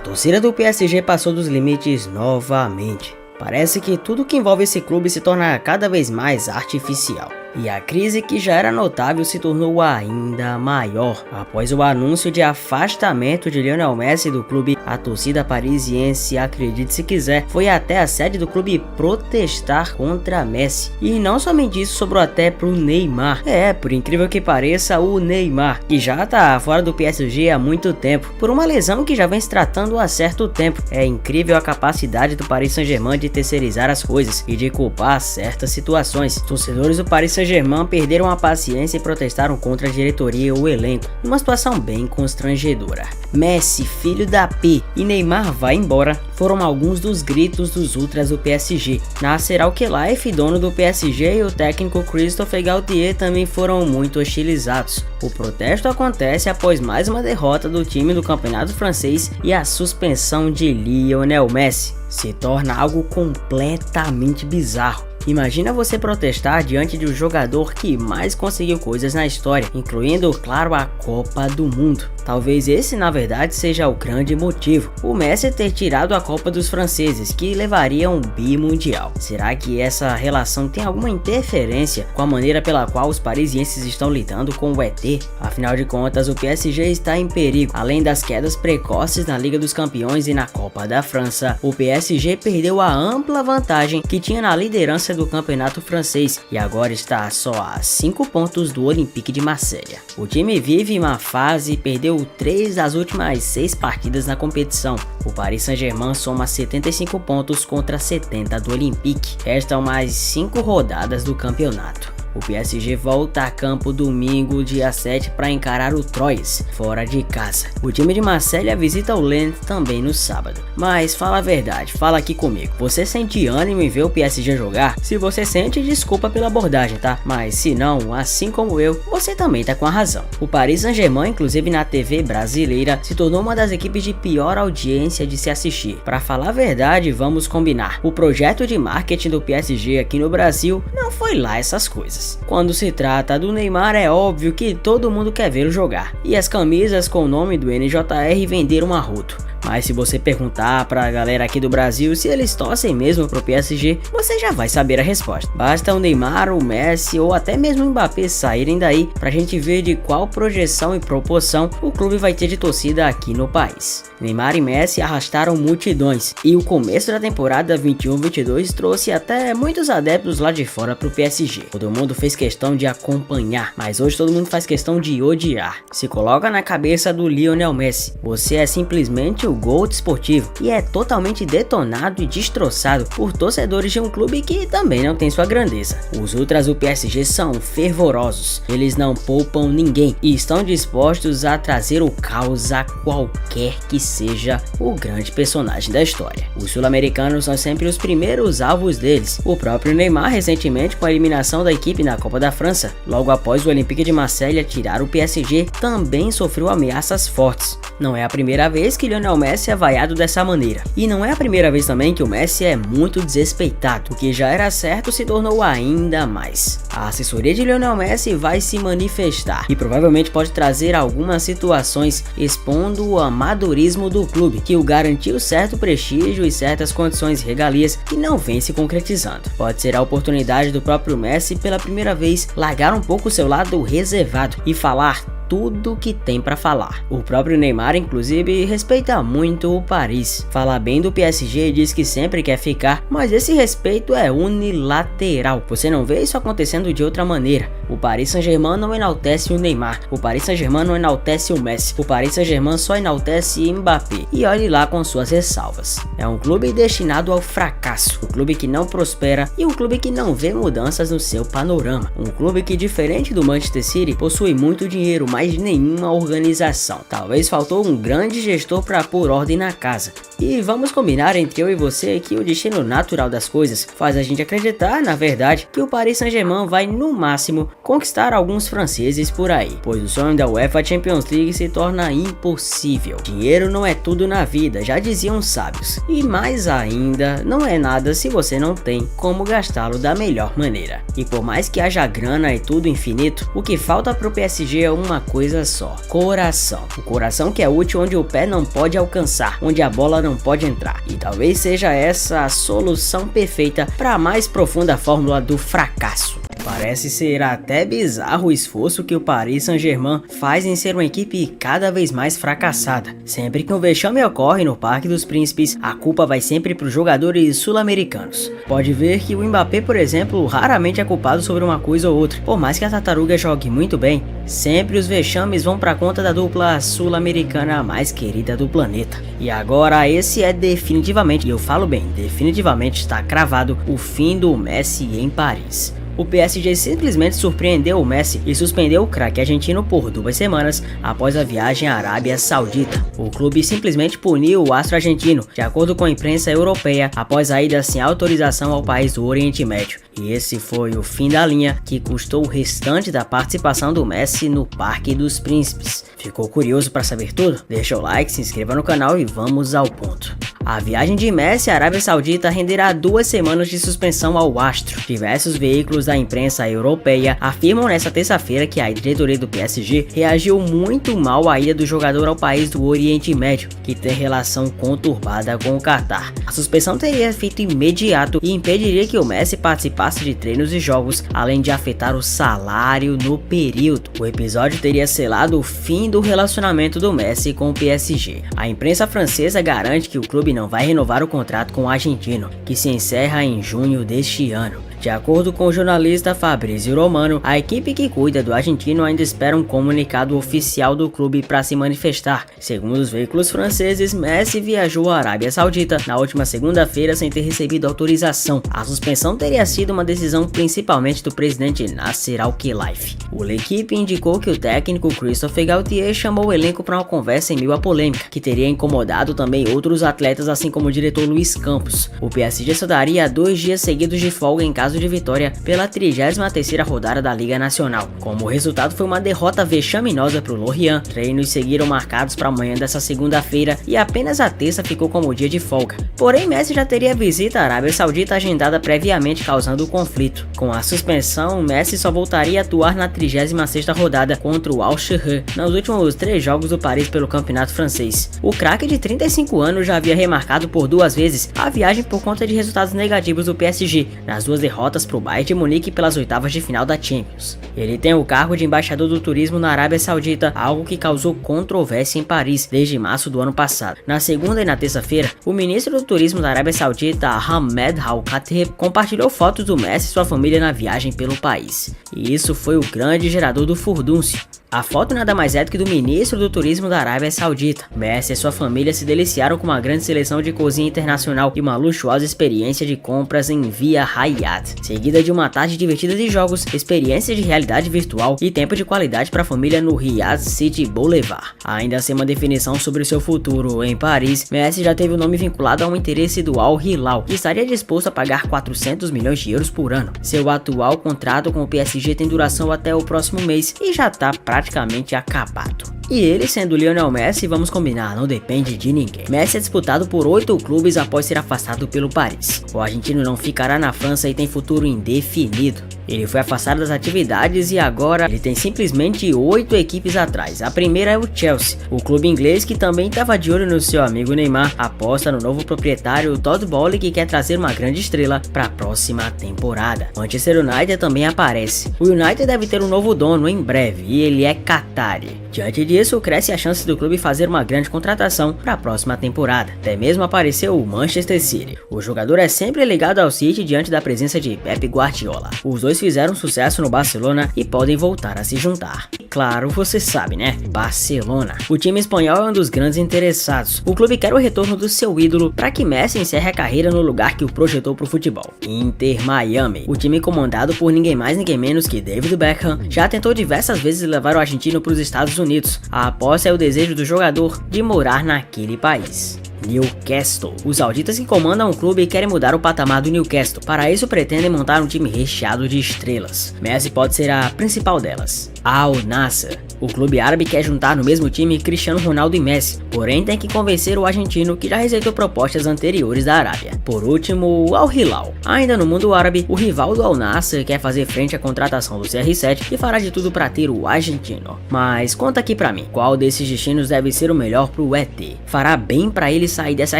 torcida do PSG passou dos limites novamente. Parece que tudo que envolve esse clube se torna cada vez mais artificial. E a crise que já era notável se tornou ainda maior. Após o anúncio de afastamento de Lionel Messi do clube, a torcida parisiense, acredite se quiser, foi até a sede do clube protestar contra Messi. E não somente isso, sobrou até pro Neymar. Por incrível que pareça, o Neymar, que já tá fora do PSG há muito tempo, por uma lesão que já vem se tratando há certo tempo. É incrível a capacidade do Paris Saint-Germain de terceirizar as coisas e de culpar certas situações. Os torcedores do Paris Saint-Germain perderam a paciência e protestaram contra a diretoria e o elenco, numa situação bem constrangedora. Messi, filho da P, e Neymar vai embora foram alguns dos gritos dos ultras do PSG. Nasser Al-Khelaifi, dono do PSG, e o técnico Christophe Galtier também foram muito hostilizados. O protesto acontece após mais uma derrota do time do campeonato francês e a suspensão de Lionel Messi se torna algo completamente bizarro. Imagina você protestar diante de um jogador que mais conseguiu coisas na história, incluindo, claro, a Copa do Mundo. Talvez esse, na verdade, seja o grande motivo, o Messi ter tirado a Copa dos franceses, que levaria um bimundial. Será que essa relação tem alguma interferência com a maneira pela qual os parisienses estão lidando com o ET? Afinal de contas, o PSG está em perigo. Além das quedas precoces na Liga dos Campeões e na Copa da França, o PSG perdeu a ampla vantagem que tinha na liderança do campeonato francês e agora está só a 5 pontos do Olympique de Marselha. O time vive uma fase e perdeu 3 das últimas 6 partidas na competição. O Paris Saint-Germain soma 75 pontos contra 70 do Olympique. Restam mais 5 rodadas do campeonato. O PSG volta a campo domingo, dia 7, para encarar o Troyes, fora de casa. O time de Marselha visita o Lens também no sábado. Mas fala a verdade, fala aqui comigo. Você sente ânimo em ver o PSG jogar? Se você sente, desculpa pela abordagem, tá? Mas se não, assim como eu, você também tá com a razão. O Paris Saint-Germain, inclusive na TV brasileira, se tornou uma das equipes de pior audiência de se assistir. Para falar a verdade, vamos combinar. O projeto de marketing do PSG aqui no Brasil não foi lá essas coisas. Quando se trata do Neymar, é óbvio que todo mundo quer vê-lo jogar, e as camisas com o nome do NJR venderam a rodo. Mas se você perguntar pra galera aqui do Brasil se eles torcem mesmo pro PSG, você já vai saber a resposta. Basta o Neymar, o Messi ou até mesmo o Mbappé saírem daí pra gente ver de qual projeção e proporção o clube vai ter de torcida aqui no país. Neymar e Messi arrastaram multidões e o começo da temporada 21-22 trouxe até muitos adeptos lá de fora pro PSG. Todo mundo fez questão de acompanhar, mas hoje todo mundo faz questão de odiar. Se coloca na cabeça do Lionel Messi, você é simplesmente o GOAT esportivo e é totalmente detonado e destroçado por torcedores de um clube que também não tem sua grandeza. Os ultras do PSG são fervorosos, eles não poupam ninguém e estão dispostos a trazer o caos a qualquer que seja o grande personagem da história. Os sul-americanos são sempre os primeiros alvos deles. O próprio Neymar, recentemente com a eliminação da equipe na Copa da França, logo após o Olympique de Marselha tirar o PSG, também sofreu ameaças fortes. Não é a primeira vez que Lionel Messi é vaiado dessa maneira. E não é a primeira vez também que o Messi é muito desrespeitado. O que já era certo se tornou ainda mais. A assessoria de Lionel Messi vai se manifestar e provavelmente pode trazer algumas situações expondo o amadorismo do clube, que o garantiu certo prestígio e certas condições regalias que não vem se concretizando. Pode ser a oportunidade do próprio Messi pela primeira vez largar um pouco seu lado reservado e falar tudo que tem pra falar. O próprio Neymar, inclusive, respeita muito o Paris. Fala bem do PSG e diz que sempre quer ficar, mas esse respeito é unilateral. Você não vê isso acontecendo de outra maneira. O Paris Saint-Germain não enaltece o Neymar. O Paris Saint-Germain não enaltece o Messi. O Paris Saint-Germain só enaltece Mbappé. E olhe lá com suas ressalvas. É um clube destinado ao fracasso. Um clube que não prospera e um clube que não vê mudanças no seu panorama. Um clube que, diferente do Manchester City, possui muito dinheiro, mas nenhuma organização. Talvez faltou um grande gestor para pôr ordem na casa. E vamos combinar entre eu e você que o destino natural das coisas faz a gente acreditar, na verdade, que o Paris Saint-Germain vai no máximo conquistar alguns franceses por aí, pois o sonho da UEFA Champions League se torna impossível. Dinheiro não é tudo na vida, já diziam os sábios, e mais ainda, não é nada se você não tem como gastá-lo da melhor maneira. E por mais que haja grana e tudo infinito, o que falta pro PSG é uma coisa só: coração. O coração que é útil onde o pé não pode alcançar, onde a bola não pode entrar. E talvez seja essa a solução perfeita para a mais profunda fórmula do fracasso. Parece ser até bizarro o esforço que o Paris Saint-Germain faz em ser uma equipe cada vez mais fracassada. Sempre que um vexame ocorre no Parque dos Príncipes, a culpa vai sempre para os jogadores sul-americanos. Pode ver que o Mbappé, por exemplo, raramente é culpado sobre uma coisa ou outra. Por mais que a tartaruga jogue muito bem, sempre os vexames vão para conta da dupla sul-americana mais querida do planeta. E agora esse é definitivamente, e eu falo bem, definitivamente está cravado, o fim do Messi em Paris. O PSG simplesmente surpreendeu o Messi e suspendeu o craque argentino por 2 semanas após a viagem à Arábia Saudita. O clube simplesmente puniu o astro argentino, de acordo com a imprensa europeia, após a ida sem autorização ao país do Oriente Médio. E esse foi o fim da linha que custou o restante da participação do Messi no Parque dos Príncipes. Ficou curioso para saber tudo? Deixa o like, se inscreva no canal e vamos ao ponto. A viagem de Messi à Arábia Saudita renderá 2 semanas de suspensão ao astro. Diversos veículos da imprensa europeia afirmam nesta terça-feira que a diretoria do PSG reagiu muito mal à ida do jogador ao país do Oriente Médio, que tem relação conturbada com o Catar. A suspensão teria efeito imediato e impediria que o Messi participasse de treinos e jogos, além de afetar o salário no período. O episódio teria selado o fim do relacionamento do Messi com o PSG. A imprensa francesa garante que o clube não vai renovar o contrato com o argentino, que se encerra em junho deste ano. De acordo com o jornalista Fabrizio Romano, a equipe que cuida do argentino ainda espera um comunicado oficial do clube para se manifestar. Segundo os veículos franceses, Messi viajou à Arábia Saudita na última segunda-feira sem ter recebido autorização. A suspensão teria sido uma decisão principalmente do presidente Nasser Al-Khelaifi. O L'Equipe indicou que o técnico Christophe Galtier chamou o elenco para uma conversa em meio à polêmica, que teria incomodado também outros atletas, assim como o diretor Luiz Campos. O PSG só daria 2 dias seguidos de folga em caso de vitória pela 33ª rodada da Liga Nacional. Como resultado foi uma derrota vexaminosa para o Lorient. Treinos seguiram marcados para amanhã dessa segunda-feira e apenas a terça ficou como dia de folga. Porém, Messi já teria visita à Arábia Saudita agendada previamente, causando o conflito. Com a suspensão, Messi só voltaria a atuar na 36ª rodada contra o Al-Shahir nos últimos 3 jogos do Paris pelo campeonato francês. O craque de 35 anos já havia remarcado por 2 vezes a viagem por conta de resultados negativos do PSG nas 2 derrotas para o Bayern de Munique pelas 8ª de final da Champions. Ele tem o cargo de embaixador do turismo na Arábia Saudita, algo que causou controvérsia em Paris desde março do ano passado. Na segunda e na terça-feira, o ministro do turismo da Arábia Saudita, Ahmed Al-Khatib, compartilhou fotos do Messi e sua família na viagem pelo país. E isso foi o grande gerador do furdúncio. A foto nada mais é do que do ministro do turismo da Arábia Saudita. Messi e sua família se deliciaram com uma grande seleção de cozinha internacional e uma luxuosa experiência de compras em Via Hayat, seguida de uma tarde divertida de jogos, experiência de realidade virtual e tempo de qualidade para a família no Riyadh City Boulevard. Ainda sem uma definição sobre seu futuro em Paris, Messi já teve o nome vinculado a um interesse do Al Hilal e estaria disposto a pagar 400 milhões de euros por ano. Seu atual contrato com o PSG tem duração até o próximo mês e já está praticamente acabado. E ele, sendo Lionel Messi, vamos combinar, não depende de ninguém. Messi é disputado por 8 clubes após ser afastado pelo Paris. O argentino não ficará na França e tem futuro indefinido. Ele foi afastado das atividades e agora ele tem simplesmente 8 equipes atrás. A primeira é o Chelsea, o clube inglês que também estava de olho no seu amigo Neymar, aposta no novo proprietário Todd Boehly, que quer trazer uma grande estrela para a próxima temporada. Manchester United também aparece. O United deve ter um novo dono em breve e ele é Qatari. Diante disso, cresce a chance do clube fazer uma grande contratação para a próxima temporada. Até mesmo apareceu o Manchester City. O jogador é sempre ligado ao City diante da presença de Pep Guardiola. Os dois fizeram sucesso no Barcelona e podem voltar a se juntar. E claro, você sabe, né? Barcelona. O time espanhol é um dos grandes interessados. O clube quer o retorno do seu ídolo para que Messi encerre a carreira no lugar que o projetou para o futebol. Inter Miami. O time comandado por ninguém mais ninguém menos que David Beckham já tentou diversas vezes levar o argentino para os Estados Unidos. A aposta é o desejo do jogador de morar naquele país. Newcastle. Os sauditas que comandam o clube querem mudar o patamar do Newcastle. Para isso pretendem montar um time recheado de estrelas. Messi pode ser a principal delas. Al Nassr. O clube árabe quer juntar no mesmo time Cristiano Ronaldo e Messi, porém tem que convencer o argentino que já rejeitou propostas anteriores da Arábia. Por último, o Al Hilal. Ainda no mundo árabe, o rival do Al Nassr quer fazer frente à contratação do CR7 e fará de tudo para ter o argentino. Mas conta aqui pra mim, qual desses destinos deve ser o melhor pro ET? Fará bem para ele sair dessa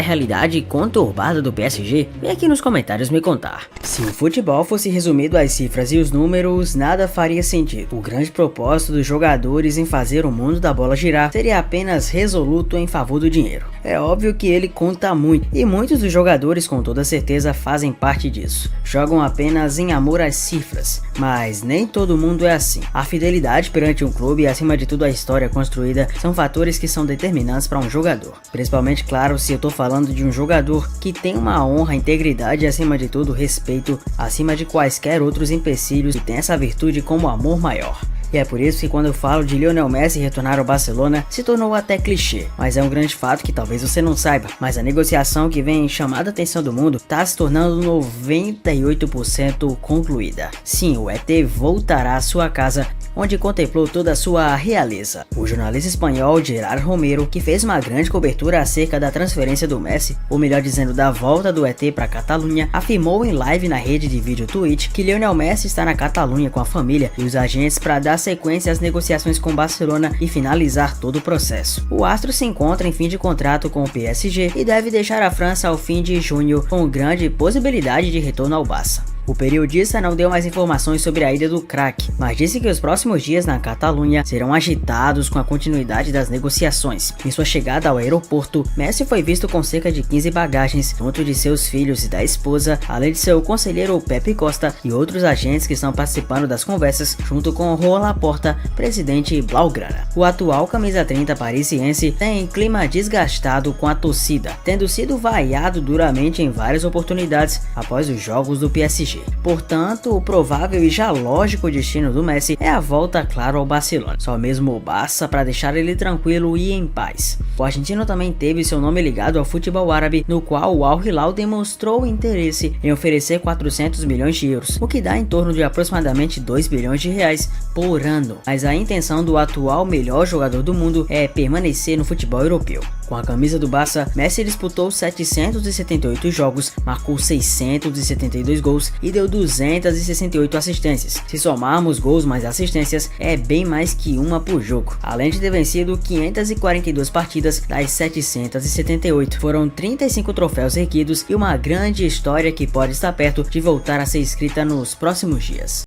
realidade conturbada do PSG? Vem aqui nos comentários me contar. Se o futebol fosse resumido às cifras e os números, nada faria sentido. O grande propósito dos jogadores em fazer o mundo da bola girar seria apenas resoluto em favor do dinheiro. É óbvio que ele conta muito, e muitos dos jogadores com toda certeza fazem parte disso. Jogam apenas em amor às cifras, mas nem todo mundo é assim. A fidelidade perante um clube e acima de tudo a história construída são fatores que são determinantes para um jogador. Principalmente, claro, se eu tô falando de um jogador que tem uma honra, integridade e acima de tudo respeito, acima de quaisquer outros empecilhos, e tem essa virtude como amor maior. E é por isso que quando eu falo de Lionel Messi retornar ao Barcelona, se tornou até clichê. Mas é um grande fato que talvez você não saiba, mas a negociação que vem chamando a atenção do mundo está se tornando 98% concluída. Sim, o ET voltará à sua casa, onde contemplou toda a sua realeza. O jornalista espanhol Gerard Romero, que fez uma grande cobertura acerca da transferência do Messi, ou melhor dizendo, da volta do ET para Catalunha, afirmou em live na rede de vídeo Twitch que Lionel Messi está na Catalunha com a família e os agentes para dar sequência às negociações com Barcelona e finalizar todo o processo. O astro se encontra em fim de contrato com o PSG e deve deixar a França ao fim de junho, com grande possibilidade de retorno ao Barça. O periodista não deu mais informações sobre a ida do craque, mas disse que os próximos dias na Catalunha serão agitados com a continuidade das negociações. Em sua chegada ao aeroporto, Messi foi visto com cerca de 15 bagagens, junto de seus filhos e da esposa, além de seu conselheiro Pepe Costa e outros agentes que estão participando das conversas, junto com Joan Laporta, presidente blaugrana. O atual camisa 30 parisiense tem clima desgastado com a torcida, tendo sido vaiado duramente em várias oportunidades após os jogos do PSG. Portanto, o provável e já lógico destino do Messi é a volta, claro, ao Barcelona. Só mesmo o Barça para deixar ele tranquilo e em paz. O argentino também teve seu nome ligado ao futebol árabe, no qual o Al Hilal demonstrou interesse em oferecer 400 milhões de euros, o que dá em torno de aproximadamente 2 bilhões de reais por ano. Mas a intenção do atual melhor jogador do mundo é permanecer no futebol europeu. Com a camisa do Barça, Messi disputou 778 jogos, marcou 672 gols e deu 268 assistências. Se somarmos gols mais assistências, é bem mais que uma por jogo. Além de ter vencido 542 partidas das 778, foram 35 troféus erguidos e uma grande história que pode estar perto de voltar a ser escrita nos próximos dias.